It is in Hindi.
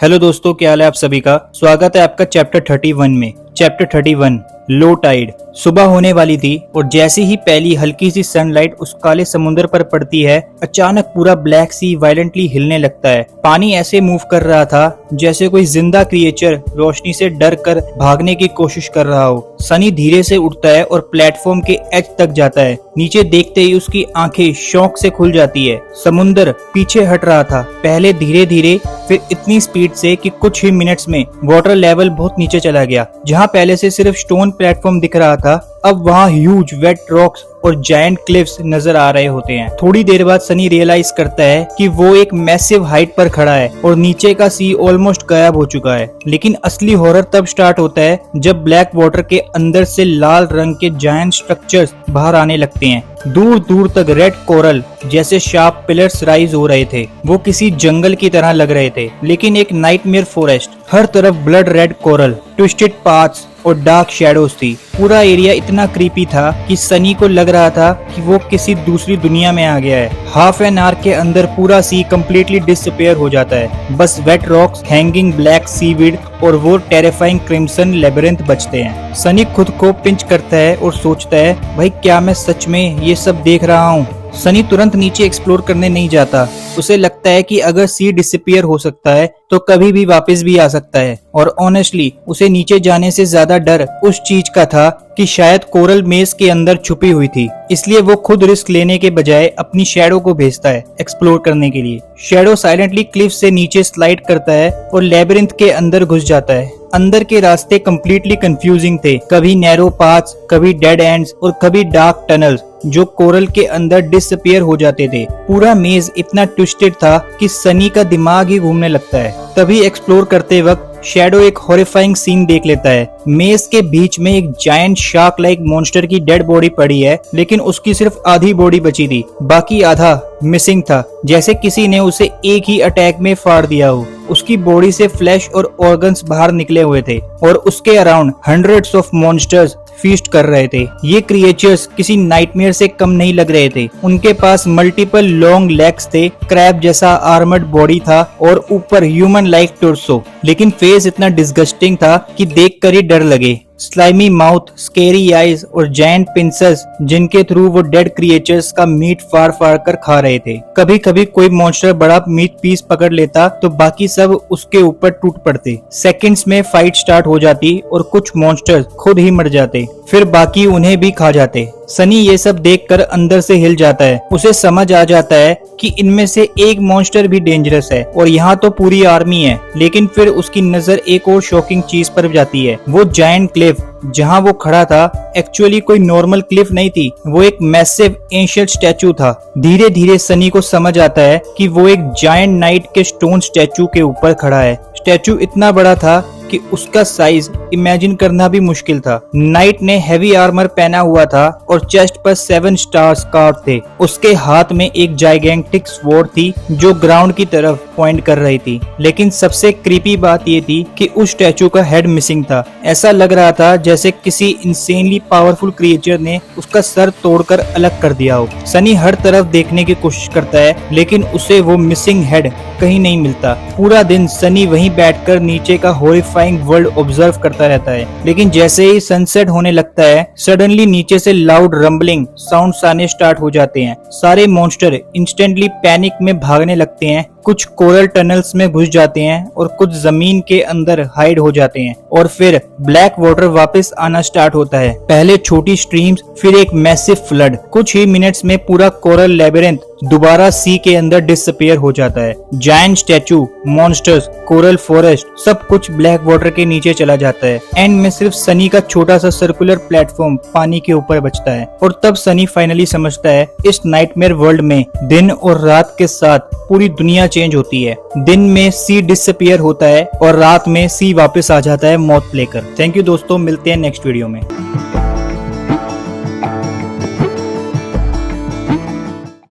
हेलो दोस्तों, क्या हाल है आप सभी का। स्वागत है आपका चैप्टर 31 में। Chapter 31 low tide. सुबह होने वाली थी और जैसे ही पहली हल्की सी सनलाइट उस काले समुद्र पर पड़ती है, अचानक पूरा ब्लैक सी वायलेंटली हिलने लगता है। पानी ऐसे मूव कर रहा था जैसे कोई जिंदा क्रिएचर रोशनी से डर कर भागने की कोशिश कर रहा हो। सनी धीरे से उठता है और प्लेटफॉर्म के एज तक जाता है। नीचे देखते ही उसकी आंखें शौक से खुल जाती है। समुंदर पीछे हट रहा था, पहले धीरे धीरे, फिर इतनी स्पीड से कि कुछ ही मिनट्स में वाटर लेवल बहुत नीचे चला गया। जहाँ पहले से सिर्फ स्टोन प्लेटफॉर्म दिख रहा था, अब वहाँ ह्यूज वेट रॉक्स और जायंट क्लिफ्स नजर आ रहे होते हैं। थोड़ी देर बाद सनी रियलाइज करता है कि वो एक मैसिव हाइट पर खड़ा है और नीचे का सी ऑलमोस्ट गायब हो चुका है। लेकिन असली हॉरर तब स्टार्ट होता है जब ब्लैक वाटर के अंदर से लाल रंग के जायंट स्ट्रक्चर्स बाहर आने लगते हैं। दूर दूर तक रेड कोरल जैसे शार्प पिलर्स राइज हो रहे थे। वो किसी जंगल की तरह लग रहे थे, लेकिन एक नाइटमेयर फॉरेस्ट। हर तरफ blood red coral, twisted paths और डार्क शैडोज थी। पूरा एरिया इतना क्रीपी था कि सनी को लग रहा था कि वो किसी दूसरी दुनिया में आ गया है। हाफ एन आवर के अंदर पूरा सी कम्प्लीटली डिसअपियर हो जाता है। बस wet rocks, hanging black seaweed और वो टेरिफाइंग क्रिम्सन लेबिरिंथ बचते हैं। सनी खुद को पिंच करता है और सोचता है, भाई क्या मैं सच में ये सब देख रहा हूँ। सनी तुरंत नीचे एक्सप्लोर करने नहीं जाता। उसे लगता है कि अगर सी डिसअपियर हो सकता है तो कभी भी वापस भी आ सकता है। और ऑनेस्टली उसे नीचे जाने से ज्यादा डर उस चीज का था कि शायद कोरल मेज के अंदर छुपी हुई थी। इसलिए वो खुद रिस्क लेने के बजाय अपनी शैडो को भेजता है एक्सप्लोर करने के लिए। शैडो साइलेंटली क्लिफ से नीचे स्लाइड करता है और लेबिरिंथ के अंदर घुस जाता है। अंदर के रास्ते कम्प्लीटली कंफ्यूजिंग थे। कभी नैरो पाथ्स, कभी डेड एंड्स और कभी डार्क टनल्स जो कोरल के अंदर डिसअपियर हो जाते थे। पूरा मेज इतना ट्विस्टेड था कि सनी का दिमाग ही घूमने लगता है। तभी एक्सप्लोर करते वक्त शैडो एक हॉरिफाइंग सीन देख लेता है। मेज के बीच में एक जायंट शार्क लाइक मॉन्स्टर की डेड बॉडी पड़ी है, लेकिन उसकी सिर्फ आधी बॉडी बची थी, बाकी आधा मिसिंग था, जैसे किसी ने उसे एक ही अटैक में फाड़ दिया हो। उसकी बॉडी से फ्लैश और ऑर्गन्स बाहर निकले हुए थे और उसके around hundreds of monsters feast कर रहे थे। ये क्रिएचर्स किसी नाइटमेयर से कम नहीं लग रहे थे। उनके पास मल्टीपल लॉन्ग लेग्स थे, क्रैब जैसा आर्मर्ड बॉडी था और ऊपर ह्यूमन लाइक टोर्सो। लेकिन फेस इतना डिस्गस्टिंग था कि देखकर ही डर लगे। स्लाइमी माउथ, स्केरी आईज और जायंट पिंसेस जिनके थ्रू वो डेड क्रिएचर्स का मीट फाड़ फाड़ कर खा रहे थे। कभी कभी कोई मॉन्स्टर बड़ा मीट पीस पकड़ लेता तो बाकी सब उसके ऊपर टूट पड़ते। सेकंड्स में फाइट स्टार्ट हो जाती और कुछ मॉन्स्टर्स खुद ही मर जाते, फिर बाकी उन्हें भी खा जाते। सनी ये सब देखकर अंदर से हिल जाता है। उसे समझ आ जाता है कि इनमें से एक मॉन्स्टर भी डेंजरस है और यहाँ तो पूरी आर्मी है। लेकिन फिर उसकी नजर एक और शॉकिंग चीज पर जाती है। वो जायंट क्लिफ जहाँ वो खड़ा था एक्चुअली कोई नॉर्मल क्लिफ नहीं थी, वो एक मैसिव एंशिएंट स्टैचू था। धीरे धीरे सनी को समझ आता है कि वो एक जायंट नाइट के स्टोन स्टैचू के ऊपर खड़ा है। स्टैचू इतना बड़ा था कि उसका साइज इमेजिन करना भी मुश्किल था। नाइट ने हैवी आर्मर पहना हुआ था और चेस्ट पर 7 स्टार्स कार्व थे। उसके हाथ में एक जाइगेंटिक स्वॉर्ड थी जो ग्राउंड की तरफ पॉइंट कर रही थी। लेकिन सबसे क्रीपी बात ये थी कि उस स्टैचू का हेड मिसिंग था। ऐसा लग रहा था जैसे किसी इंसेनली पावरफुल क्रिएचर ने उसका सर तोड़कर अलग कर दिया हो। सनी हर तरफ देखने की कोशिश करता है, लेकिन उसे वो मिसिंग हेड कहीं नहीं मिलता। पूरा दिन सनी वहीं बैठकर नीचे का हॉरिफाइंग वर्ल्ड ऑब्जर्व करता रहता है। लेकिन जैसे ही सनसेट होने लगता है, सडनली नीचे से लाउड रंबलिंग साउंड्स आने स्टार्ट हो जाते हैं। सारे मॉन्स्टर इंस्टेंटली पैनिक में भागने लगते हैं। कुछ कोरल टनल्स में घुस जाते हैं और कुछ जमीन के अंदर हाइड हो जाते हैं। और फिर ब्लैक वाटर वापस आना स्टार्ट होता है। पहले छोटी स्ट्रीम्स, फिर एक मैसिव फ्लड। कुछ ही मिनट्स में पूरा कोरल लेबिरिंथ दोबारा सी के अंदर डिसअपियर हो जाता है। Giant statue, monsters, coral forest, सब कुछ ब्लैक वाटर के नीचे चला जाता है। एंड में सिर्फ सनी का छोटा सा सर्कुलर प्लेटफॉर्म पानी के ऊपर बचता है। और तब सनी फाइनली समझता है इस नाइटमेयर वर्ल्ड में दिन और रात के साथ पूरी दुनिया चेंज होती है। दिन में सी डिसअपियर होता है और रात में सी वापस आ जाता है मौत लेकर। थैंक यू दोस्तों, मिलते हैं नेक्स्ट वीडियो में।